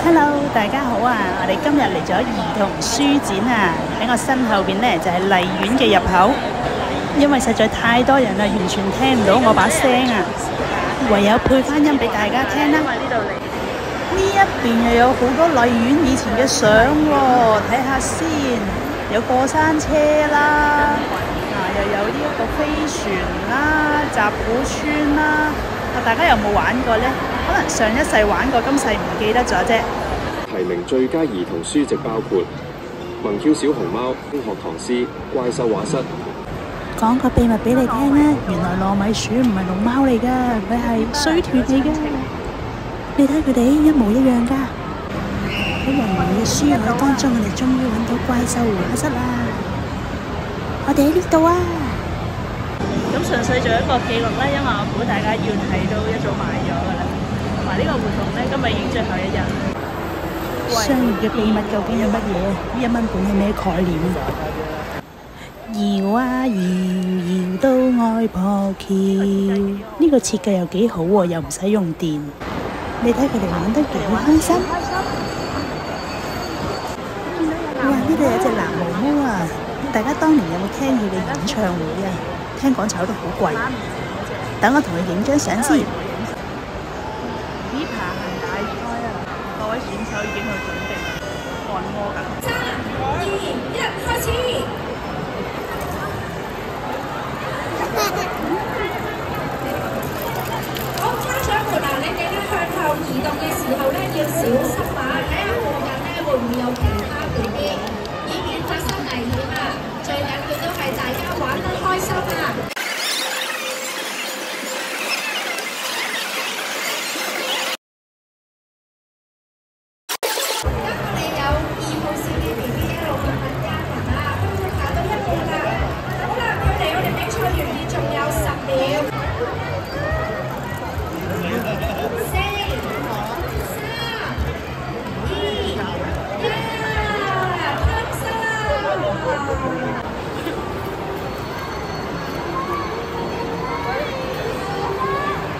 Hello，大家好啊！我哋今日嚟咗兒童書展啊，喺我身後邊呢，就係荔園嘅入口。因為實在太多人啦，完全聽唔到我把聲啊，唯有配翻音俾大家聽啦。呢一邊又有好多荔園以前嘅相喎，睇下先，有過山車啦，又有呢一個飛船啦、集古村啦。大家有冇玩過呢？可能上一世玩過，今世唔記得咗啫。提名最佳兒童書籍包括《萌 Q 小熊貓》、《冰學唐詩》、《怪獸畫室》。講個秘密俾你聽啊！原來糯米鼠唔係龍貓嚟噶，佢係水豚嚟噶。你睇佢哋一模一樣噶。喺人類嘅書海當中，我哋終於揾到怪獸畫室啦！我哋喺呢度啊！咁純粹做一個記錄啦，因為我估大家要睇都一早買咗噶啦。同埋呢個活動呢，今日已經最後一日。商業嘅秘密究竟係乜嘢？1蚊本係咩概念？搖啊搖，搖到外婆橋。呢個設計又幾好喎，又唔使用電。你睇佢哋玩得幾開心。哇！呢度有隻藍毛毛啊！大家當年有冇聽佢嘅演唱會啊？聽講炒得好貴。等我同佢影張相先。呢排係大賽啊！各位選手已經去準備按摩緊。3、2、1，開始！好，家長們嗱，你哋咧向後移動嘅時候咧要小心啊！睇下附近咧會唔會有其他 BB， 以免發生危險啊！最緊要都係大家玩得開心啊！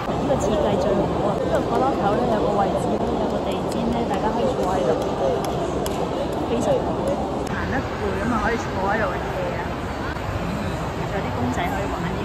呢個設計最好啊！呢個角落頭咧有個位置咧，有個地氈咧，大家可以坐喺度，非常好。行得攰咁啊，可以坐喺度 hea 啊，仲有啲公仔可以玩。